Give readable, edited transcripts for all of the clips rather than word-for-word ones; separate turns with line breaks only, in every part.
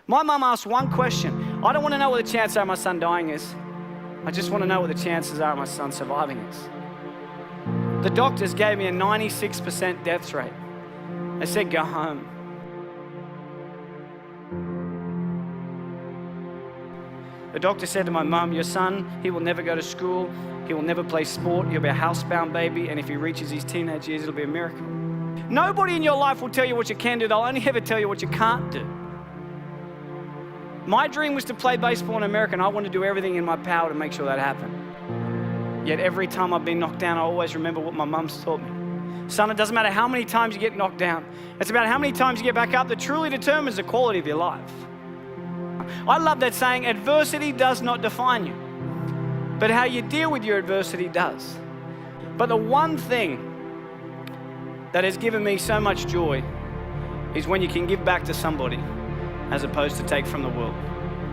My mum asked one question. I don't want to know what the chances are of my son dying is. I just want to know what the chances are of my son surviving is. The doctors gave me a 96% death rate. They said, go home. The doctor said to my mum, your son, he will never go to school, he will never play sport, he'll be a housebound baby, and if he reaches his teenage years, it'll be a miracle. Nobody in your life will tell you what you can do, they'll only ever tell you what you can't do. My dream was to play baseball in America, and I wanted to do everything in my power to make sure that happened. Yet every time I've been knocked down, I always remember what my mum's taught me. Son, it doesn't matter how many times you get knocked down, it's about how many times you get back up that truly determines the quality of your life. I love that saying, adversity does not define you, but how you deal with your adversity does. But the one thing that has given me so much joy is when you can give back to somebody as opposed to take from the world.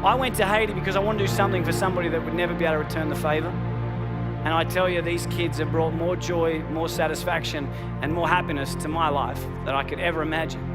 I went to Haiti because I want to do something for somebody that would never be able to return the favor. And I tell you, these kids have brought more joy, more satisfaction, and more happiness to my life than I could ever imagine.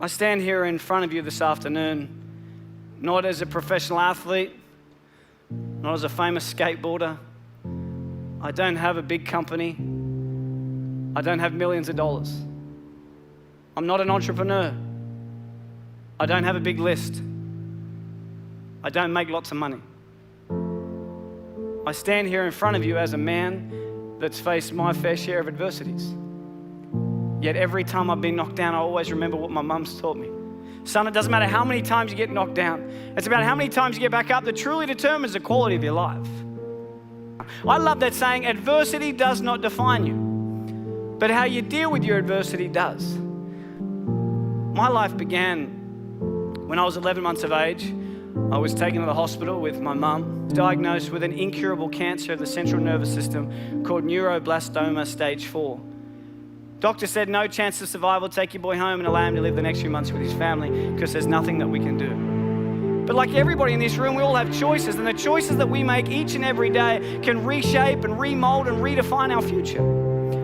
I stand here in front of you this afternoon, not as a professional athlete, not as a famous skateboarder. I don't have a big company. I don't have millions of dollars. I'm not an entrepreneur. I don't have a big list. I don't make lots of money. I stand here in front of you as a man that's faced my fair share of adversities. Yet every time I've been knocked down, I always remember what my mum's taught me. Son, it doesn't matter how many times you get knocked down. It's about how many times you get back up that truly determines the quality of your life. I love that saying, adversity does not define you, but how you deal with your adversity does. My life began when I was 11 months of age. I was taken to the hospital with my mum, diagnosed with an incurable cancer of the central nervous system called neuroblastoma stage 4. Doctor said no chance of survival, take your boy home and allow him to live the next few months with his family because there's nothing that we can do. But like everybody in this room, we all have choices, and the choices that we make each and every day can reshape and remold and redefine our future.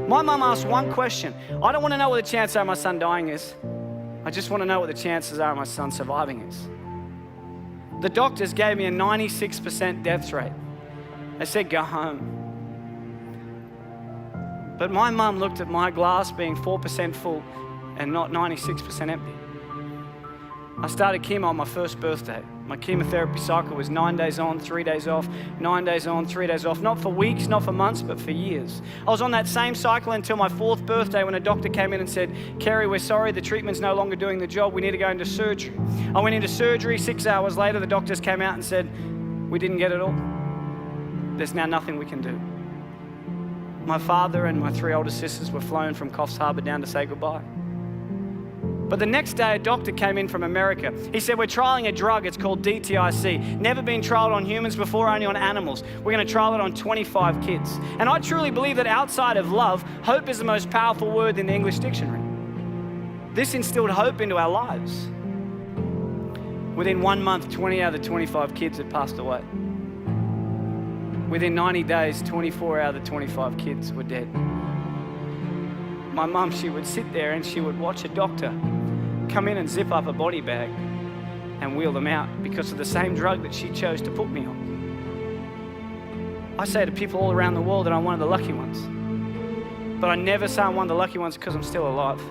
My mum asked one question. I don't want to know what the chances are of my son dying is. I just want to know what the chances are of my son surviving is. The doctors gave me a 96% death rate. They said, go home. But my mum looked at my glass being 4% full and not 96% empty. I started chemo on my first birthday. My chemotherapy cycle was 9 days on, 3 days off, 9 days on, 3 days off. Not for weeks, not for months, but for years. I was on that same cycle until my 4th birthday when a doctor came in and said, Kerry, we're sorry, the treatment's no longer doing the job. We need to go into surgery. I went into surgery. 6 hours later, the doctors came out and said, we didn't get it all. There's now nothing we can do. My father and my 3 older sisters were flown from Coffs Harbour down to say goodbye. But the next day, a doctor came in from America. He said, we're trialing a drug, it's called DTIC. Never been trialed on humans before, only on animals. We're gonna trial it on 25 kids. And I truly believe that outside of love, hope is the most powerful word in the English dictionary. This instilled hope into our lives. Within 1 month, 20 out of the 25 kids had passed away. Within 90 days, 24 out of the 25 kids were dead. My mum, she would sit there and she would watch a doctor come in and zip up a body bag and wheel them out because of the same drug that she chose to put me on. I say to people all around the world that I'm one of the lucky ones. But I never say I'm one of the lucky ones because I'm still alive.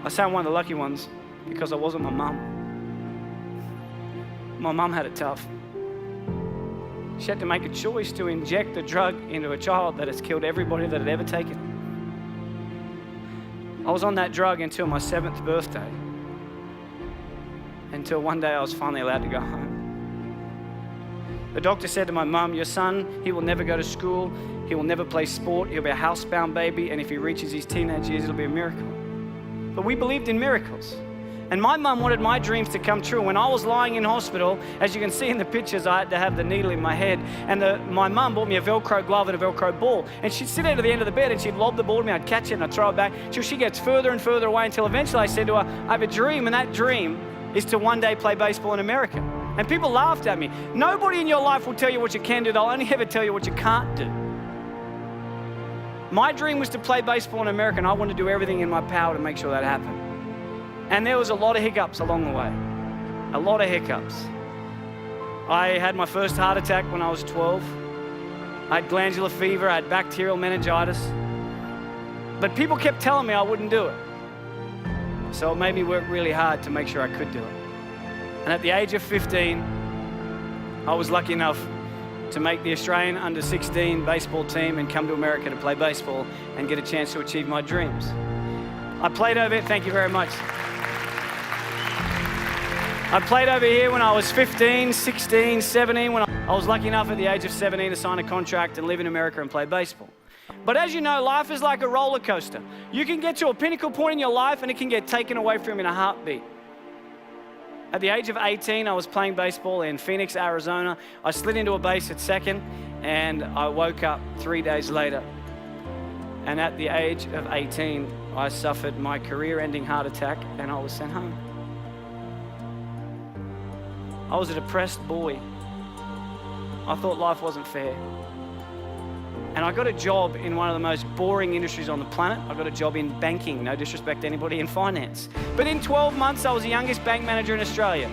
I say I'm one of the lucky ones because I wasn't my mum. My mum had it tough. She had to make a choice to inject the drug into a child that has killed everybody that had ever taken it. I was on that drug until my 7th birthday, until one day I was finally allowed to go home. The doctor said to my mum, your son, he will never go to school, he will never play sport, he'll be a housebound baby, and if he reaches his teenage years, it'll be a miracle. But we believed in miracles. And my mum wanted my dreams to come true. When I was lying in hospital, as you can see in the pictures, I had to have the needle in my head. And my mum bought me a Velcro glove and a Velcro ball. And she'd sit out at the end of the bed and she'd lob the ball to me. I'd catch it and I'd throw it back till she gets further and further away, until eventually I said to her, I have a dream, and that dream is to one day play baseball in America. And people laughed at me. Nobody in your life will tell you what you can do. They'll only ever tell you what you can't do. My dream was to play baseball in America, and I wanted to do everything in my power to make sure that happened. And there was a lot of hiccups along the way. A lot of hiccups. I had my first heart attack when I was 12. I had glandular fever, I had bacterial meningitis. But people kept telling me I wouldn't do it. So it made me work really hard to make sure I could do it. And at the age of 15, I was lucky enough to make the Australian under-16 baseball team and come to America to play baseball and get a chance to achieve my dreams. I played over, thank you very much. I played over here when I was 15, 16, 17, when I was lucky enough at the age of 17 to sign a contract and live in America and play baseball. But as you know, life is like a roller coaster. You can get to a pinnacle point in your life and it can get taken away from you in a heartbeat. At the age of 18, I was playing baseball in Phoenix, Arizona. I slid into a base at second and I woke up 3 days later. And at the age of 18, I suffered my career-ending heart attack and I was sent home. I was a depressed boy. I thought life wasn't fair. And I got a job in one of the most boring industries on the planet. I got a job in banking, no disrespect to anybody in finance. But in 12 months, I was the youngest bank manager in Australia.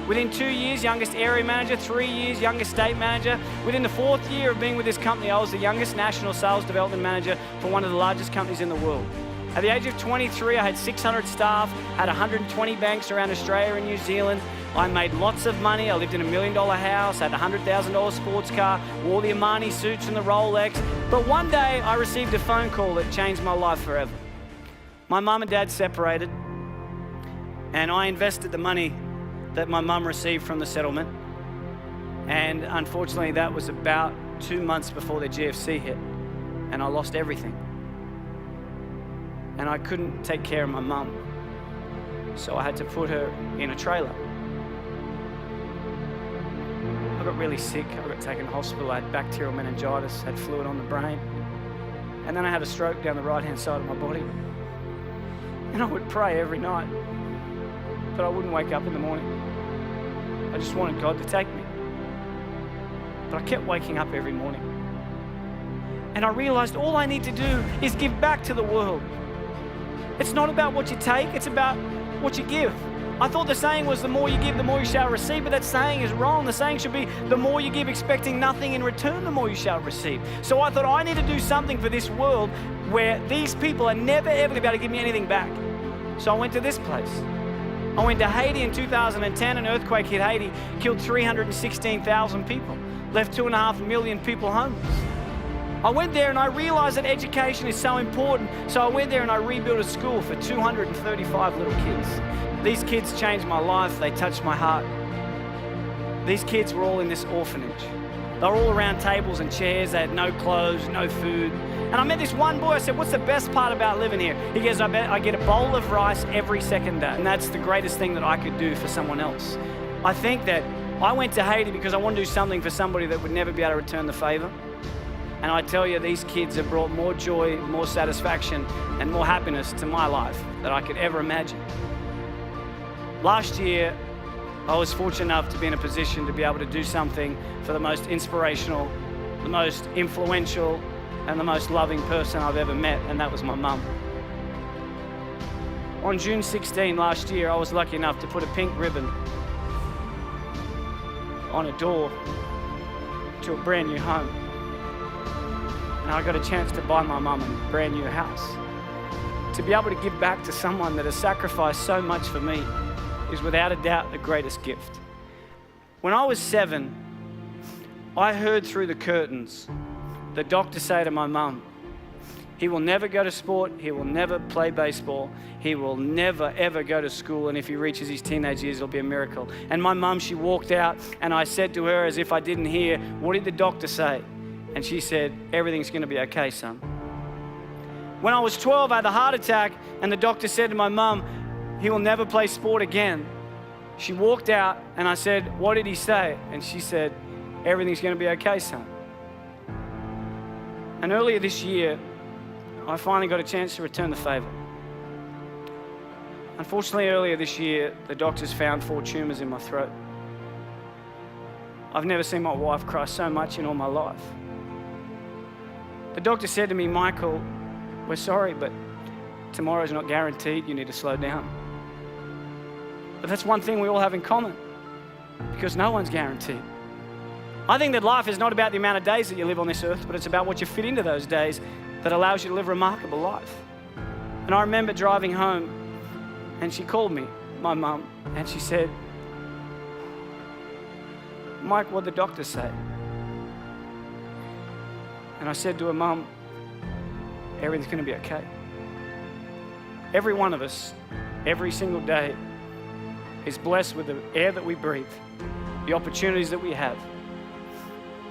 Within 2 years, youngest area manager. 3 years, youngest state manager. Within the 4th year of being with this company, I was the youngest national sales development manager for one of the largest companies in the world. At the age of 23, I had 600 staff, had 120 banks around Australia and New Zealand. I made lots of money. I lived in $1 million house, had a $100,000 sports car, wore the Armani suits and the Rolex. But one day I received a phone call that changed my life forever. My mum and dad separated, and I invested the money that my mum received from the settlement. And unfortunately, that was about 2 months before the GFC hit, and I lost everything. And I couldn't take care of my mum, so I had to put her in a trailer. I got really sick, I got taken to hospital, I had bacterial meningitis, had fluid on the brain, and then I had a stroke down the right-hand side of my body. And I would pray every night, but I wouldn't wake up in the morning. I just wanted God to take me. But I kept waking up every morning. And I realized all I need to do is give back to the world. It's not about what you take, it's about what you give. I thought the saying was the more you give, the more you shall receive, but that saying is wrong. The saying should be the more you give expecting nothing in return, the more you shall receive. So I thought I need to do something for this world where these people are never ever going to be able to give me anything back. So I went to this place. I went to Haiti in 2010, an earthquake hit Haiti, killed 316,000 people, left 2.5 million people homeless. I went there and I realized that education is so important, so I went there and I rebuilt a school for 235 little kids. These kids changed my life, they touched my heart. These kids were all in this orphanage. They were all around tables and chairs, they had no clothes, no food. And I met this one boy, I said, what's the best part about living here? He goes, I get a bowl of rice every second day. And that's the greatest thing that I could do for someone else. I think that I went to Haiti because I want to do something for somebody that would never be able to return the favor. And I tell you, these kids have brought more joy, more satisfaction, and more happiness to my life than I could ever imagine. Last year, I was fortunate enough to be in a position to be able to do something for the most inspirational, the most influential, and the most loving person I've ever met, and that was my mum. On June 16 last year, I was lucky enough to put a pink ribbon on a door to a brand new home. And I got a chance to buy my mum a brand new house. To be able to give back to someone that has sacrificed so much for me is without a doubt the greatest gift. When I was 7, I heard through the curtains the doctor say to my mum, He will never go to sport. He will never play baseball. He will never, ever go to school. And if he reaches his teenage years, it'll be a miracle. And my mum, she walked out, and I said to her as if I didn't hear, what did the doctor say? And she said, everything's going to be okay, son. When I was 12, I had a heart attack, and the doctor said to my mum, he will never play sport again. She walked out, and I said, what did he say? And she said, everything's going to be okay, son. And earlier this year, I finally got a chance to return the favor. Unfortunately, earlier this year, the doctors found 4 tumors in my throat. I've never seen my wife cry so much in all my life. The doctor said to me, Michael, we're sorry, but tomorrow's not guaranteed. You need to slow down. But that's one thing we all have in common, because no one's guaranteed. I think that life is not about the amount of days that you live on this earth, but it's about what you fit into those days that allows you to live a remarkable life. And I remember driving home, and she called me, my mum, and she said, Mike, what'd the doctor say? And I said to her, Mum, everything's going to be okay. Every one of us, every single day, is blessed with the air that we breathe, the opportunities that we have.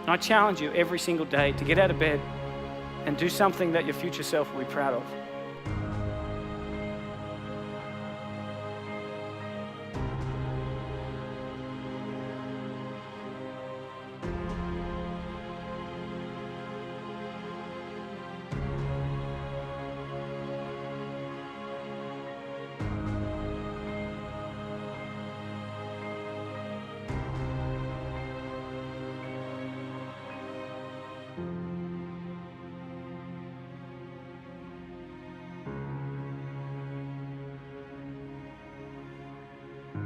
And I challenge you every single day to get out of bed and do something that your future self will be proud of.